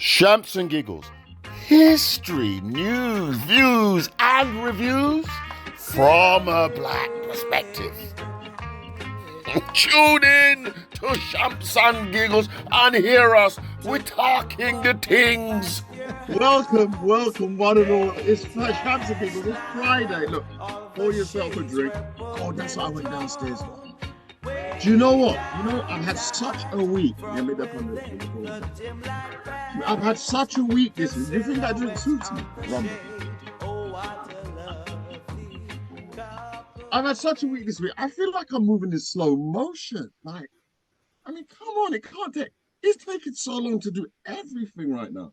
Shamps and giggles, history, news, views, and reviews from a black perspective. Tune in to Shamps and Giggles and hear us. We're talking the things. Welcome, one and all. It's Shamps and Giggles. It's Friday. Look, pour yourself a drink. Oh, that's what I went downstairs for. Do you know what? I've had such a week. I've had such a week this week. Do you think that drink suits me? Rumble. I've had such a week this week. I feel like I'm moving in slow motion. Come on, it can't take. It's taking so long to do everything right now.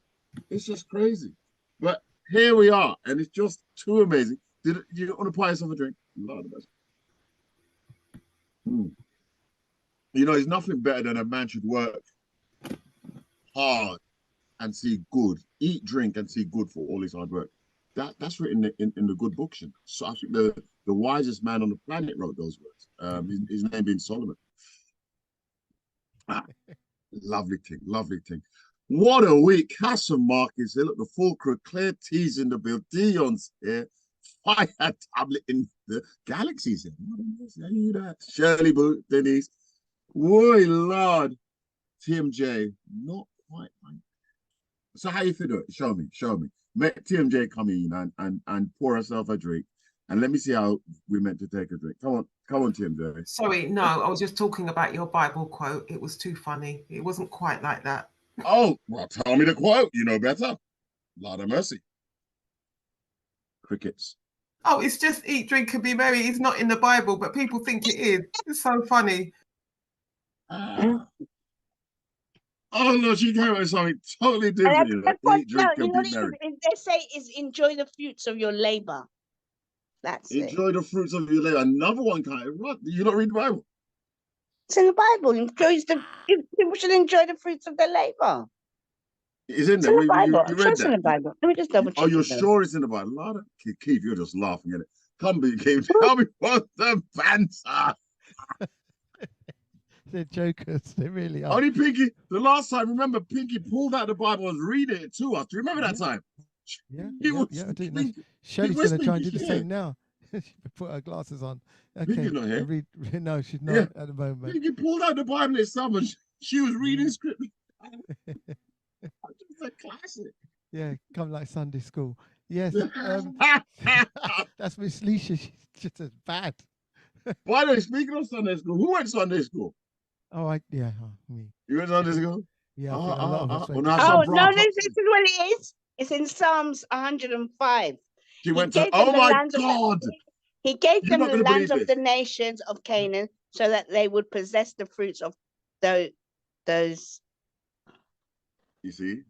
It's just crazy. But here we are, and it's just too amazing. Do you want to pour yourself a drink? Lord, there's nothing better than a man should work hard and see good, eat, drink, and see good for all his hard work. That's written in the good books. So I think the wisest man on the planet wrote those words. His name being Solomon. Lovely thing. What a week. Hassan Marcus here. Look, the full crew. Claire T's in the build. Dion's here. Fire Tablet in the Galaxy's here. That. Shirley Boo, Denise. Boy, Lord. TMJ. Not quite right. So how you feel it? Show me. Let TMJ come in and pour herself a drink. And let me see how we're meant to take a drink. Come on, TMJ. Sorry, no, I was just talking about your Bible quote. It was too funny. It wasn't quite like that. Oh, well, tell me the quote. You know better. Lord of mercy. Crickets. Oh, it's just eat, drink, and be merry. It's not in the Bible, but people think it is. It's so funny. Oh no, she came with something totally different. Eat, drink, and be merry. They say is enjoy the fruits of your labor. That's enjoy the fruits of your labor. Another one kind of what? You don't read the Bible? It's in the Bible. People should enjoy the fruits of their labor. It's in there. It's in the Bible. You read that? In the Bible. Let me just double check. Oh, you're sure it's in the Bible? Keith, you're just laughing at it. Come be, Keith. Tell me what the banter. They're jokers. They really are. Only Pinky. The last time, remember, Pinky pulled out the Bible and was reading it to us. Do you remember that time? Yeah, I do. Shirley's going to try and do the same now. She put her glasses on. Okay. Pinky's not here. No, she's not at the moment. Pinky pulled out the Bible itself and she was reading scripture. It's a classic. Yeah, come like Sunday school. Yes. That's Miss Leisha. She's just as bad. By the way, speaking of Sunday school, who went to Sunday school? Oh, me. You went to Sunday school? Yeah. No, this is what it is. It's in Psalms 105. She went to, oh my God. He gave them the lands of the nations of Canaan so that they would possess the fruits of those. You see?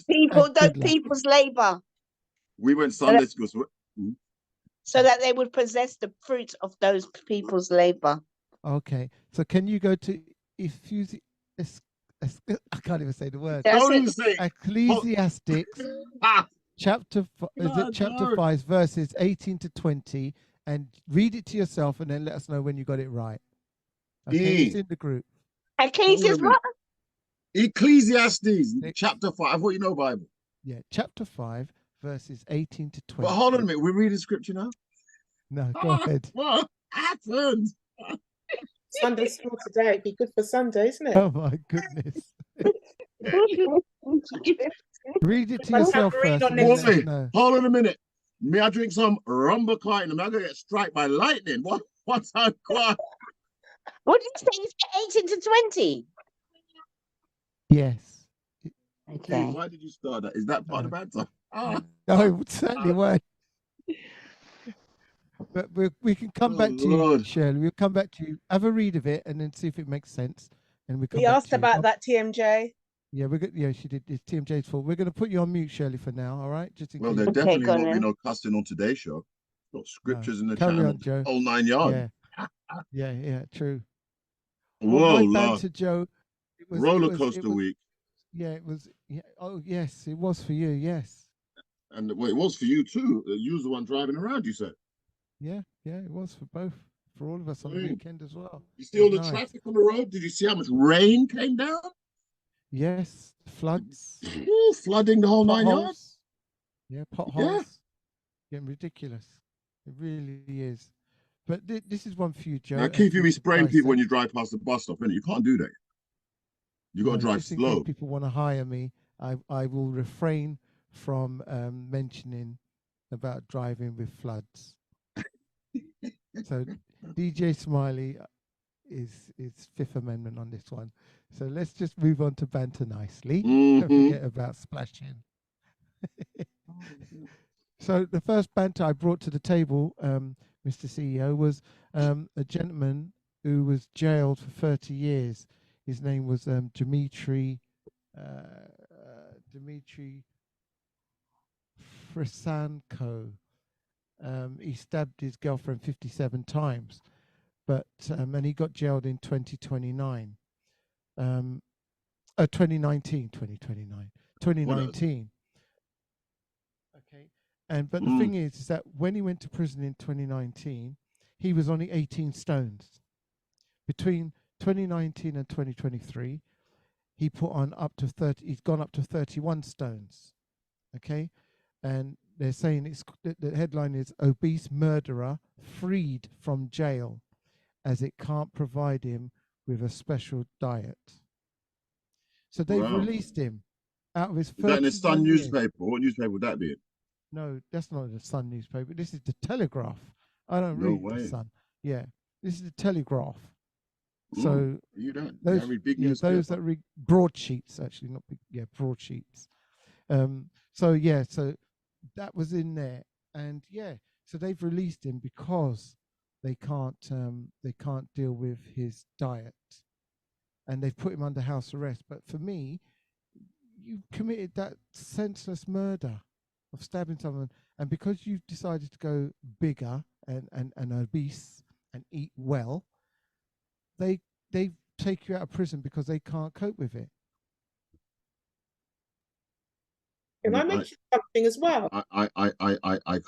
People's labor. We went Sunday school. So that they would possess the fruits of those people's labor. Okay. So can you go to I can't even say the word. Ecclesiastics chapter 5 verses 18 to 20 and read it to yourself and then let us know when you got it right. Okay, it's in the group. Ecclesiastes chapter 5. I thought you know Bible. Yeah, chapter 5 verses 18 to 20. But hold on a minute, we're reading scripture now? No, go ahead. What happened? Sunday school today. It'd be good for Sunday, isn't it? Oh my goodness. Read it to yourself first. Hold on a minute. May I drink some rumba cotton? Am I going to get struck by lightning? What's that? What did you say? It's 18 to 20? Yes. Okay. Why did you start that? Is that part of the banter? No, it certainly weren't. But we can come back to you, Shirley. We'll come back to you. Have a read of it and then see if it makes sense. And we asked about that, TMJ. Yeah, she did. It's TMJ's fault. We're going to put you on mute, Shirley, for now. All right, just in case. There definitely won't be no cussing on today's show. Got scriptures in the channel, all 9 yards. Yeah, true. Whoa, my banter, Joe. It was roller coaster week. Yeah, it was. Yeah. Oh, yes, it was for you. Yes. And it was for you too. You was the one driving around. You said. Yeah, it was for both. For all of us on the weekend as well. You see all the traffic on the road? Did you see how much rain came down? Yes, floods, Ooh, flooding the whole 9 yards. potholes. Yeah, potholes. Getting ridiculous. It really is. But this is one for you, Joe. Now, and Keith, for you'll be you to spraying people when dissect. you drive past the bus stop, innit? You can't do that. You got to No, drive just in case slow. people want to hire me, I will refrain from mentioning about driving with floods. So DJ Smiley is Fifth Amendment on this one. So let's just move on to banter nicely. Don't forget about splashing. So the first banter I brought to the table, Mr. CEO, was a gentleman who was jailed for 30 years. His name was Dimitri Franco. He stabbed his girlfriend 57 times, but and he got jailed in 2019. Okay, but the thing is that when he went to prison in 2019, he was only 18 stones. Between 2019 and 2023, he put on up to 30. He's gone up to 31 stones. Okay, and they're saying the headline is obese murderer freed from jail as it can't provide him with a special diet. So they've released him out of his 31 Is that in the Sun years. newspaper? What newspaper would that be? No, that's not the Sun newspaper. This is the Telegraph. I don't read the Sun. Yeah, this is the Telegraph. So you don't. Those, read big those that read broadsheets, actually, not big. Yeah, broadsheets. So that was in there, and so they've released him because they can't deal with his diet, and they've put him under house arrest. But for me, you committed that senseless murder of stabbing someone, and because you've decided to go bigger and obese and eat well, they take you out of prison because they can't cope with it. Can I mention something as well? I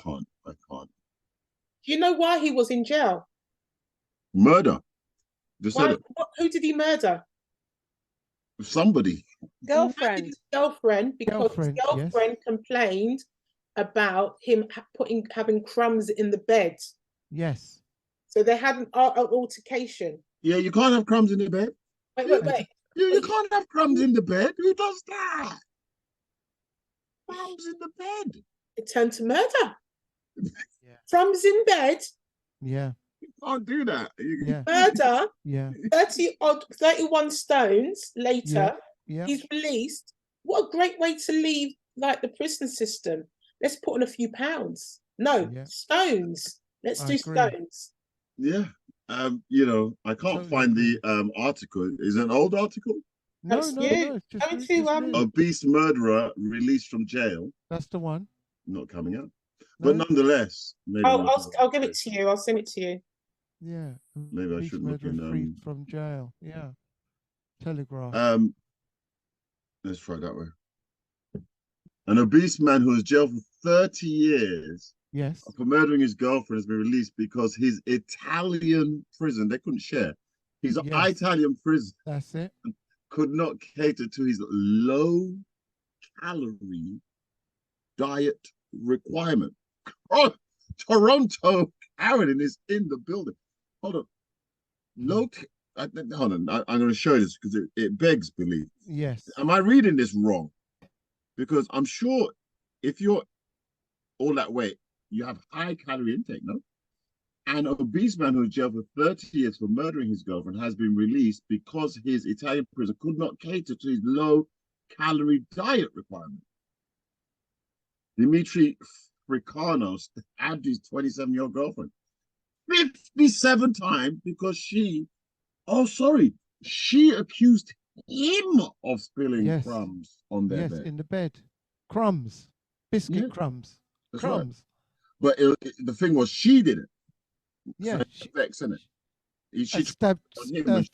can't. Do you know why he was in jail? Murder. Just said it. Who did he murder? Somebody. Girlfriend. His girlfriend, because his girlfriend complained about him having crumbs in the bed. Yes. So they had an altercation. Yeah, you can't have crumbs in the bed. Wait. You can't have crumbs in the bed. Who does that? Crumbs in the bed. It turned to murder. Yeah. Crumbs in bed. Yeah. You can't do that. Murder. Yeah. 31 stones later, yeah. He's released. What a great way to leave the prison system. Let's put on a few pounds. No, stones. Let's do stones. Yeah. I can't find the article. Is it an old article? No. Obese murderer released from jail. That's the one. Not coming out. But nonetheless, maybe I'll give it to you. I'll send it to you. Yeah. Maybe I should look in freed from jail. Yeah. Telegraph. Let's try that way. An obese man who was jailed for 30 years for murdering his girlfriend has been released because his Italian prison, they couldn't share. His Italian prison could not cater to his low-calorie diet requirement. Oh, Toronto Karen is in the building. Hold on. Hold on. I'm going to show you this because it begs belief. Yes. Am I reading this wrong? Because I'm sure if you're all that weight, you have high calorie intake, no? An obese man who was jailed for 30 years for murdering his girlfriend has been released because his Italian prison could not cater to his low-calorie diet requirement. Dimitri Franco stabbed his 27-year-old girlfriend 57 times because she accused him of spilling crumbs on their bed. Yes, in the bed. Crumbs. Biscuit crumbs. That's crumbs. Right. But the thing was, she did it. Yeah. So isn't it? She stabbed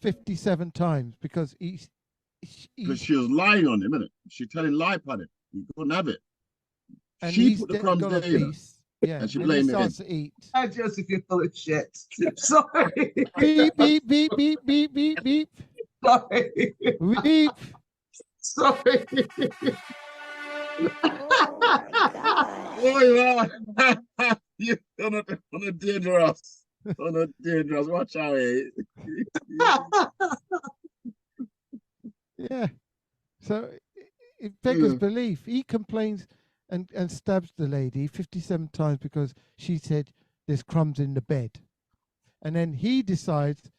57 times because because she was lying on him, innit? She telling lie upon him. He couldn't have it. And she put the crumbs there, and she blamed him. To eat. I just feel full of shit. Sorry. Beep, beep, beep, beep, beep, beep, beep. Sorry. Beep. Sorry. Oh my God. Oh, you're on a dangerous. On a dangerous. Watch out, eh? Yeah. So it beggars belief. He complains and stabs the lady 57 times because she said there's crumbs in the bed. And then he decides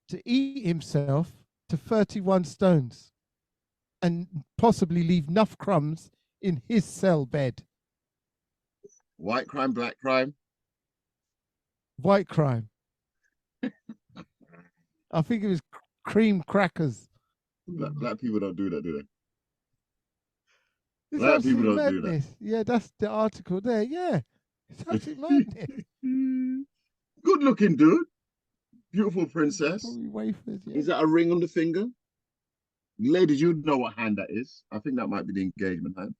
to eat himself to 31 stones and possibly leave enough crumbs in his cell bed. White crime, black crime. White crime. I think it was cream crackers. Black people don't do that, do they? It's Black people absolute don't do that. madness. Yeah, that's the article there. Yeah, it's absolute madness. Good looking dude. Beautiful princess. Probably wafers. Yeah. Is that a ring on the finger? Ladies, you know what hand that is. I think that might be the engagement hand.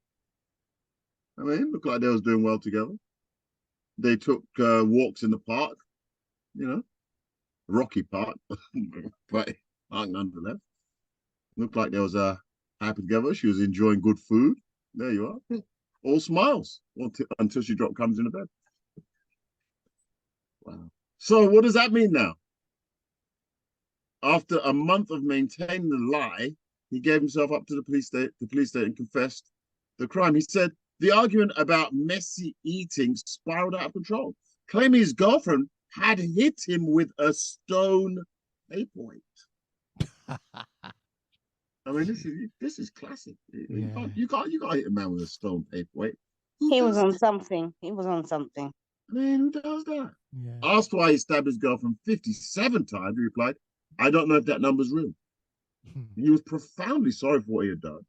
I mean, look like they was doing well together. They took walks in the park, you know, rocky park, but nonetheless. Looked like they was happy together. She was enjoying good food. There you are. All smiles until she comes in the bed. Wow. So what does that mean now? After a month of maintaining the lie, he gave himself up to the police state and confessed the crime. He said the argument about messy eating spiraled out of control, claiming his girlfriend had hit him with a stone paperweight. I mean, this is classic. Yeah. You can't hit a man with a stone paperweight. He was on something. He was on something. I mean, who does that? Yeah. Asked why he stabbed his girlfriend 57 times, he replied, I don't know if that number's real. He was profoundly sorry for what he had done.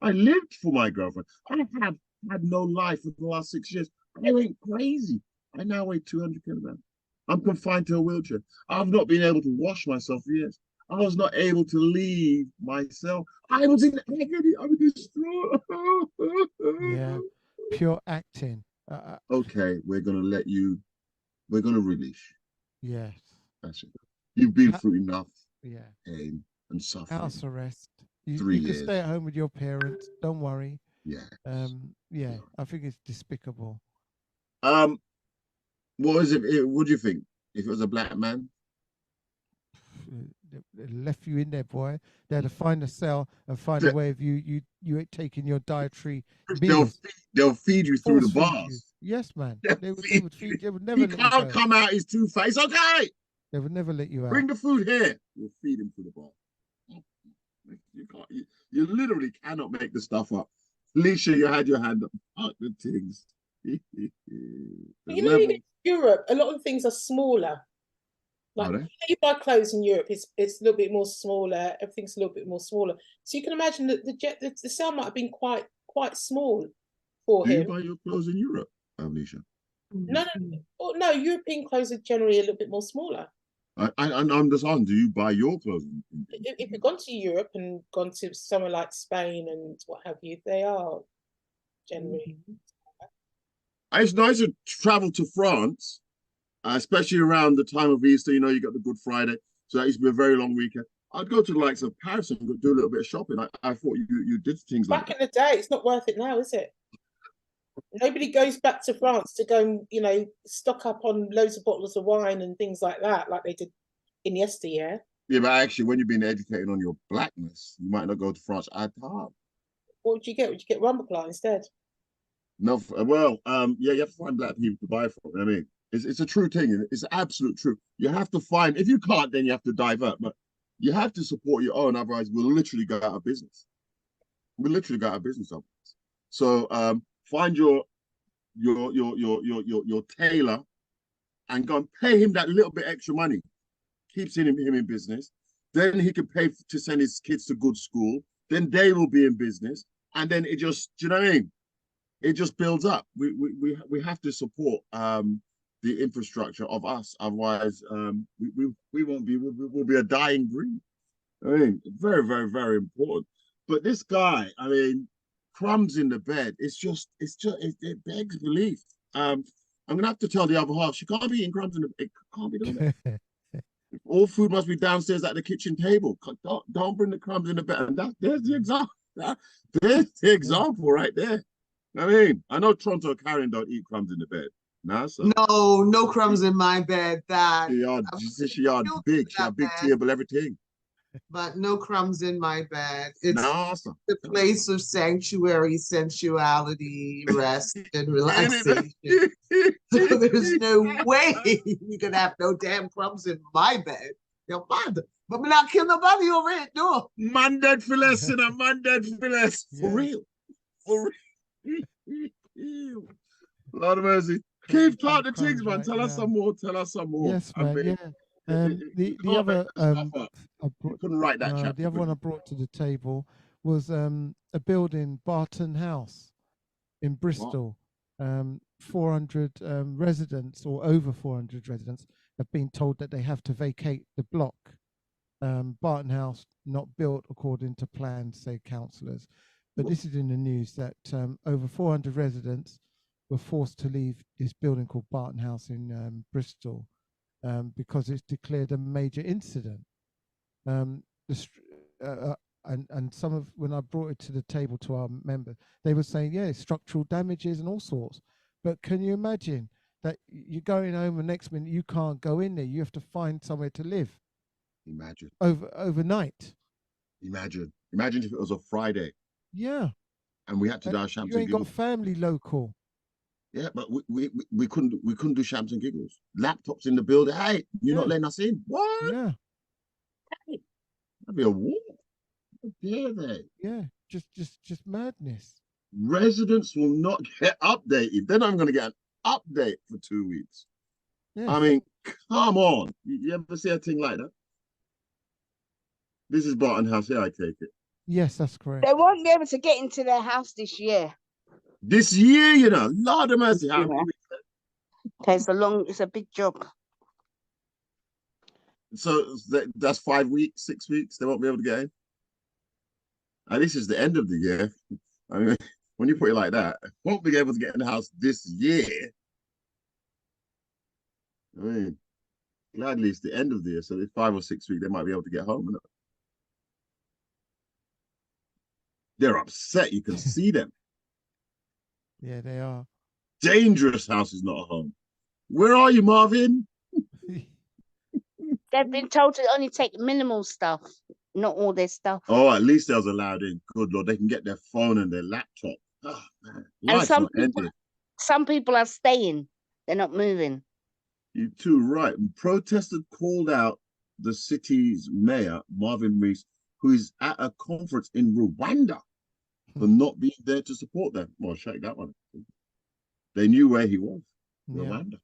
I lived for my girlfriend. I have had no life for the last 6 years. I went crazy. I now weigh 200 kilograms. I'm confined to a wheelchair. I've not been able to wash myself for years. I was not able to leave my cell. I was in agony. I was distraught. Yeah. Pure acting. Okay, we're going to release you. Yes. That's it. You've been through enough pain and suffering. House arrest. You 3 can years. stay at home with your parents. Don't worry. Yeah. Yeah, I think it's despicable. What was it? What do you think? If it was a black man? They left you in there, boy. They had to find a cell and find a way of you taking your dietary meals. They'll feed you through the bars. Yes, man. They would feed. They would never. He can't come out. He's two-faced. Okay. They would never let you out. Bring the food here. We'll feed him through the bar. You can't. You literally cannot make the stuff up. Alicia, you had your hand up. Fuck the things. You know, in Europe, a lot of things are smaller. Like you buy clothes in Europe, it's a little bit more smaller. Everything's a little bit more smaller. So you can imagine that the cell might have been quite small for him. Do you buy your clothes in Europe, Alicia? No. European clothes are generally a little bit more smaller. I'm just on. Do you buy your clothes? If you've gone to Europe and gone to somewhere like Spain and what have you, they are generally. It's nice to travel to France, especially around the time of Easter. You know, you got the Good Friday, so that used to be a very long weekend. I'd go to the likes of Paris and do a little bit of shopping. I thought you did things like that. Back in the day, it's not worth it now, is it? Nobody goes back to France to go and, stock up on loads of bottles of wine and things like that, like they did in yesteryear. Yeah, but actually, when you've been educated on your blackness, you might not go to France at all. What would you get? Would you get Rumbleclaw instead? No, well, you have to find black people to buy from. I mean, it's a true thing. It's absolute truth. You have to find. If you can't, then you have to divert. But you have to support your own. Otherwise, we'll literally go out of business. We'll literally go out of business. So, find your tailor and go and pay him that little bit extra money. Keeps him in business. Then he can pay to send his kids to good school. Then they will be in business. And then it just, do you know what I mean? It just builds up. We have to support the infrastructure of us. Otherwise, we won't be. We'll be a dying breed. I mean, very, very, very important. But this guy, I mean, crumbs in the bed. It begs belief. I'm gonna have to tell the other half she can't be eating crumbs in the. It can't be done. All food must be downstairs at the kitchen table. Don't bring the crumbs in the bed. And there's the example. There's the example right there. I mean, I know Toronto Karen don't eat crumbs in the bed. Nah, so No, no crumbs in my bed. That she had big table, everything. but no crumbs in my bed. It's Nah, so. the place of sanctuary, sensuality, rest, and relaxation. So there's no way you can have no damn crumbs in my bed. You're mad. But me not kill nobody over it, no. Man dead for less, and a man dead for less. For real. For real. Lord of mercy. Keith, talk the things, man. Tell us some more. Tell us some more. Yes, man. The other you couldn't write that chapter. The other one I brought to the table was a building, Barton House in Bristol. 400 residents, or over 400 residents, have been told that they have to vacate the block. Barton House not built according to plans, say councillors. But this is in the news that over 400 residents were forced to leave this building called Barton House in Bristol because it's declared a major incident. And some of, when I brought it to the table to our members, they were saying, yeah, structural damages and all sorts. But can you imagine that you're going home and next minute you can't go in there? You have to find somewhere to live. Imagine. Overnight. Imagine if it was a Friday. Yeah. And we had to do our Shams You and ain't Giggles. got family local. Yeah, but we couldn't do Shams and Giggles. Laptops in the building. Hey, you're not letting us in. What? Yeah. Hey, that'd be a war. How dare they? Yeah, just madness. Residents will not get updated. They're not even going to get an update for 2 weeks. Yes. I mean, come on. You ever see a thing like that? This is Barton House here, I take it. Yes, that's correct. They won't be able to get into their house this year. This year, you know, Lord of mercy. Okay, it's a big job. So that's 5 weeks, 6 weeks. They won't be able to get in. And this is the end of the year. I mean, when you put it like that, won't be able to get in the house this year. I mean, gladly it's the end of the year. So in 5 or 6 weeks, they might be able to get home. They're upset. You can see them. Yeah, they are. Dangerous house is not a home. Where are you, Marvin? They've been told to only take minimal stuff, not all their stuff. Oh, at least they was allowed in. Good Lord, they can get their phone and their laptop. Oh, man. And some people are staying. They're not moving. You're too right. Protesters called out the city's mayor, Marvin Rees, who is at a conference in Rwanda, for not being there to support them. Well, shake that one. They knew where he was, Rwanda.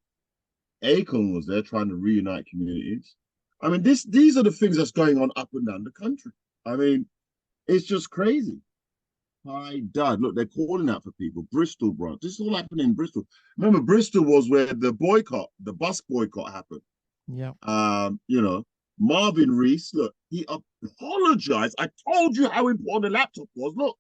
Akon was there trying to reunite communities. I mean, these are the things that's going on up and down the country. I mean, it's just crazy. My dad, look, they're calling out for people. Bristol branch. This is all happening in Bristol. Remember, Bristol was where the bus boycott happened. Yeah. You know, Marvin Rees, look, he apologized. I told you how important the laptop was. Look,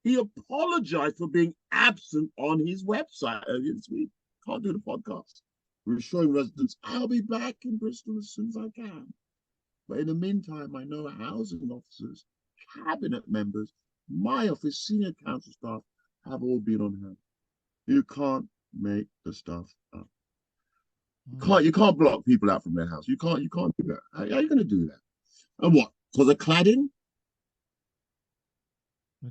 he apologized for being absent on his website earlier this week. Can't do the podcast. Reassuring residents, I'll be back in Bristol as soon as I can. But in the meantime, I know housing officers, cabinet members, my office, senior council staff have all been on hand. You can't make the stuff up. You can't block people out from their house. You can't do that. How are you going to do that? And what? Because of cladding?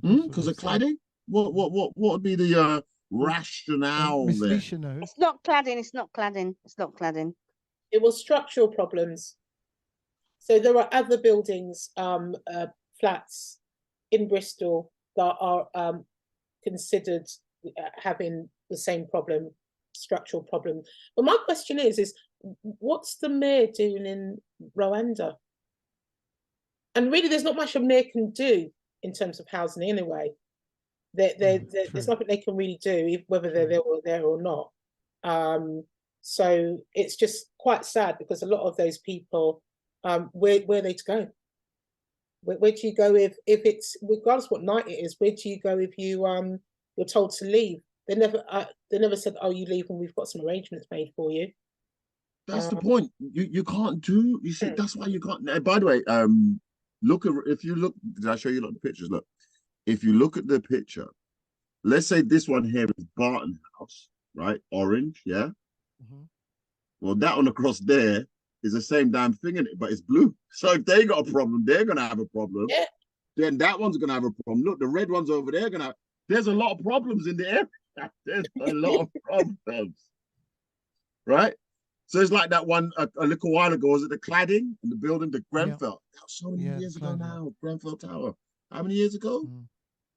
Because of cladding? What would be the rationale there? It's not cladding. It's not cladding. It's not cladding. It was structural problems. So there are other buildings, flats in Bristol that are considered having the same problem, structural problem. But my question is what's the mayor doing in Rwanda? And really, there's not much a mayor can do in terms of housing anyway. There's nothing they can really do, whether they're there or not. So it's just quite sad because a lot of those people, where are they to go? Where do you go if it's, regardless what night it is, where do you go if you're told to leave? They never said, oh, you leave and we've got some arrangements made for you. That's the point. You can't do, you see, that's why you can't. By the way, if you look, did I show you a lot of pictures? Look, if you look at the picture, let's say this one here is Barton House, right? Orange, yeah? Mhm. Well, that one across there is the same damn thing in it, but it's blue. So if they got a problem, they're going to have a problem. Yeah. Then that one's going to have a problem. Look, the red one's over there going to have... There's a lot of problems in the area. There's a lot of problems. Right? So it's like that one a little while ago, was it the cladding in the building, the Grenfell? That was so many years ago now, Grenfell Tower. How many years ago?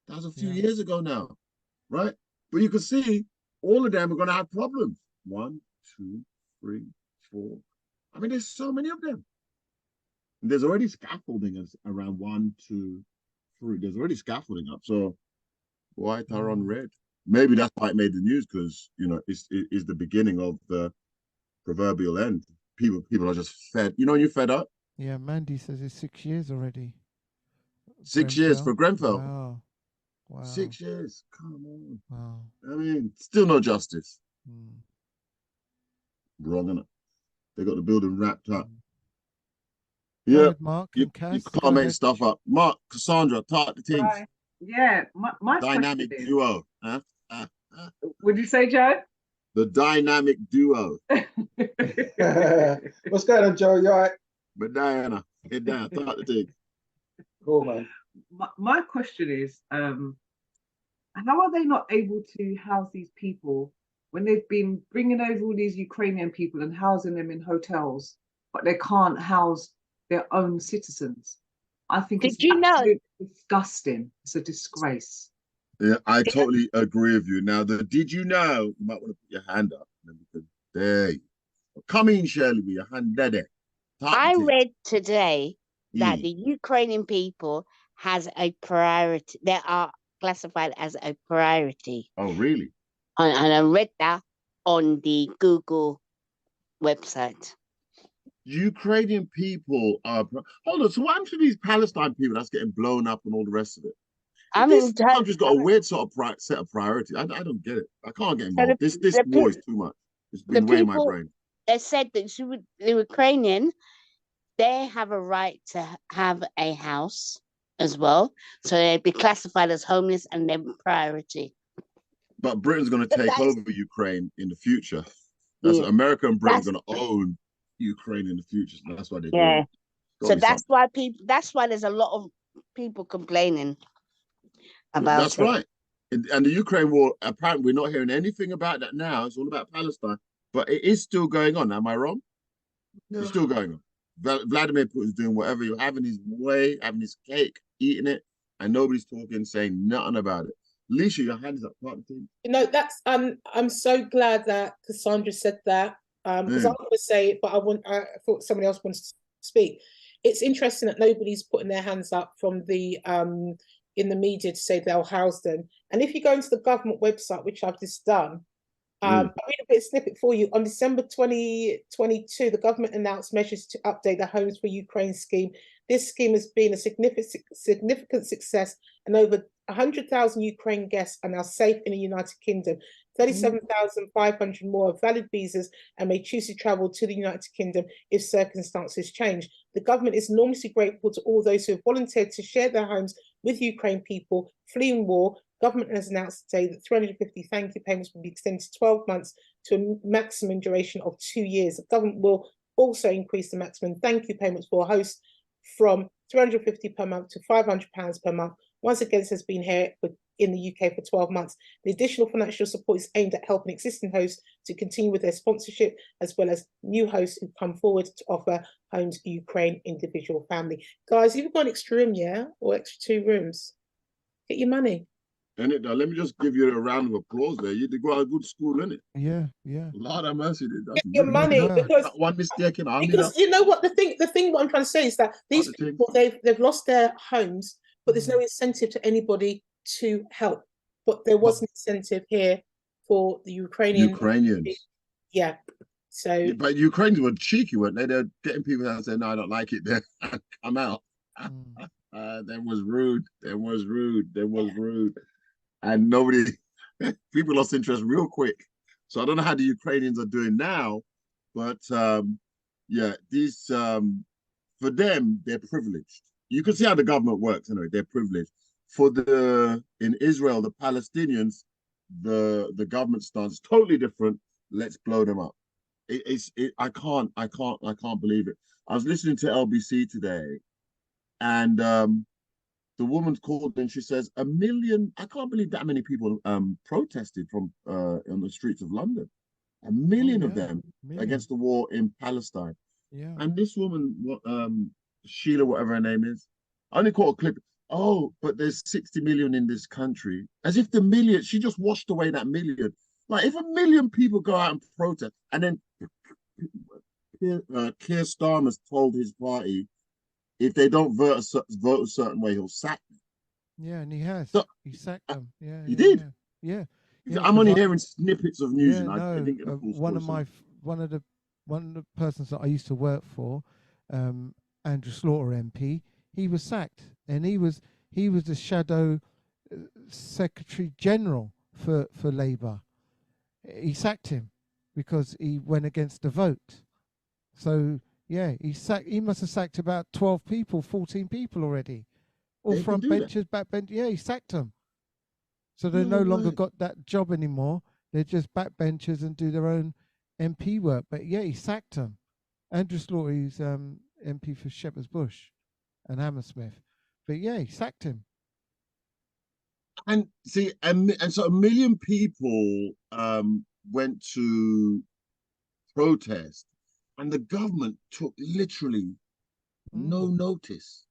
That was a few years ago now, right? But you can see all of them are going to have problems. 1, 2, 3, 4. I mean, there's so many of them. And there's already scaffolding around 1, 2, 3. There's already scaffolding up. So white are on red. Maybe that's why it made the news, because, you know, it's the beginning of the proverbial end. People are just fed. You know, you're fed up. Yeah, Mandy says it's 6 years already. 6 years for Grenfell. Wow. Wow. 6 years. Come on. Wow. I mean, still no justice. Mm. Wrong, innit? They got the building wrapped up. Go Yeah. ahead, Mark You and Cass, go can't make ahead. stuff up. Mark, Cassandra, talk the things. Right. Yeah, my Dynamic question is, duo. would you say, Joe? The dynamic duo. What's going on, Joe? You all right? But Diana, get down, talk the things. Cool, man. My question is, how are they not able to house these people when they've been bringing over all these Ukrainian people and housing them in hotels, but they can't house their own citizens? I think it's absolutely disgusting. It's a disgrace. Yeah, I totally agree with you. Now, did you know, you might want to put your hand up. Because there you go. Come in, Shirley, with your hand there. I read today that the Ukrainian people has a priority. They are classified as a priority. Oh, really? And I read that on the Google website. Ukrainian people are... Hold on, so what happened to these Palestine people that's getting blown up and all the rest of it? This country's got a weird sort of set of priorities. I don't get it. I can't get involved. This war is too much. It's been weighing my brain. They said that the Ukrainian, they have a right to have a house as well. So they'd be classified as homeless and they're priority. But Britain's going to take over Ukraine in the future. That's America and Britain are going to own Ukraine in the future. So that's why they're doing it. So that's why that's why there's a lot of people complaining about That's right. And the Ukraine war, apparently we're not hearing anything about that now. It's all about Palestine. But it is still going on. Am I wrong? No. It's still going on. Vladimir Putin's doing whatever. You're having his way, having his cake, eating it, and nobody's talking, saying nothing about it. Lisha, your hands up. You know, that's I'm so glad that Cassandra said that. Because I'm going to say it, but I thought somebody else wants to speak. It's interesting that nobody's putting their hands up from the in the media to say they'll house them. And if you go into the government website, which I've just done, I'll read a bit of snippet for you. On December 2022, the government announced measures to update the Homes for Ukraine scheme. This scheme has been a significant success, and over 100,000 Ukraine guests are now safe in the United Kingdom. 37,500 more have valid visas and may choose to travel to the United Kingdom if circumstances change. The government is enormously grateful to all those who have volunteered to share their homes with Ukraine people fleeing war. Government has announced today that 350 thank you payments will be extended to 12 months to a maximum duration of 2 years. The government will also increase the maximum thank you payments for hosts from £350 per month to £500 per month. Once again, this has been here in the UK for 12 months. The additional financial support is aimed at helping existing hosts to continue with their sponsorship, as well as new hosts who come forward to offer homes to Ukraine individual family. Guys, you've got an extra room, yeah? Or extra 2 rooms. Get your money. Innit? Now, let me just give you a round of applause there. You did go to a good school, innit? Yeah, yeah. Lord have mercy. Get your money, because one mistake in you know what the thing what I'm trying to say is that these people they've lost their homes, but there's no incentive to anybody to help. But there was an incentive here for the Ukrainians. Yeah. So but Ukrainians were cheeky, weren't they? They're getting people out saying, no, I don't like it. Then come out. That was rude. That was rude. That was rude. And nobody, people lost interest real quick. So I don't know how the Ukrainians are doing now, but yeah, these for them, they're privileged. You can see how the government works anyway. They're privileged. in Israel, the Palestinians, the government stance is totally different. Let's blow them up. I can't believe it. I was listening to LBC today, and the woman called and she says 1 million. I can't believe that many people protested from on the streets of London. 1 million of them against the war in Palestine. Yeah. And this woman, Sheila, whatever her name is, I only caught a clip. Oh, but there's 60 million in this country. As if the million, she just washed away that million. Like if 1 million people go out and protest, and then Keir Starmer's told his party, if they don't vote a certain way, he'll sack them. Yeah, and he has. So, he sacked them. Yeah, he did. Yeah. I'm only hearing snippets of news, Yeah, and I didn't get the full story. One of the persons that I used to work for, Andrew Slaughter MP, he was sacked, and he was the shadow Secretary General for Labour. He sacked him because he went against the vote. So yeah, he must have sacked about 12 people, 14 people already, all front benches, back bench. Yeah, he sacked them. So they no longer got that job anymore. They're just backbenchers and do their own MP work. But yeah, he sacked them. Andrew Slaughter, he's MP for Shepherd's Bush and Hammersmith. But yeah, he sacked him. And see, and so 1 million people went to protest, and the government took literally no notice.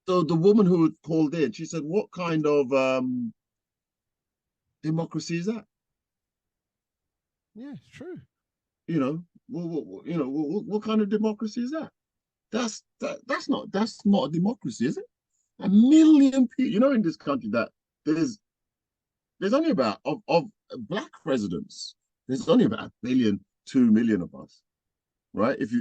So the woman who was called in, she said, "What kind of democracy is that?" Yeah, it's true. What kind of democracy is that? That's not a democracy, is it? 1 million people. In this country that there's only about of black presidents. There's only about 1 billion, 2 million of us, right? If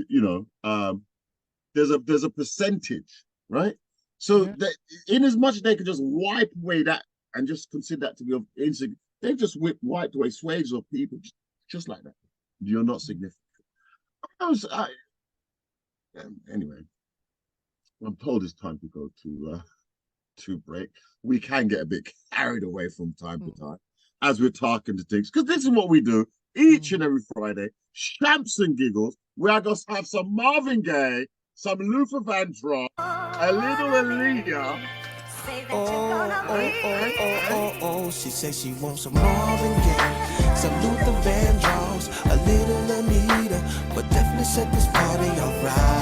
there's a percentage, right? So that in as much they could just wipe away that and just consider that to be of insignificant, they've just wiped away swathes of people just like that. You're not significant. Anyway, I'm told it's time to go to break. We can get a bit carried away from time to time as we're talking to things, because this is what we do each and every Friday. Shamps and giggles. We are going to have some Marvin Gaye, some Luther Vandross, a little Aaliyah. She says she wants some Marvin Gaye, some Luther Vandross, a little Anita, but definitely set this party off right.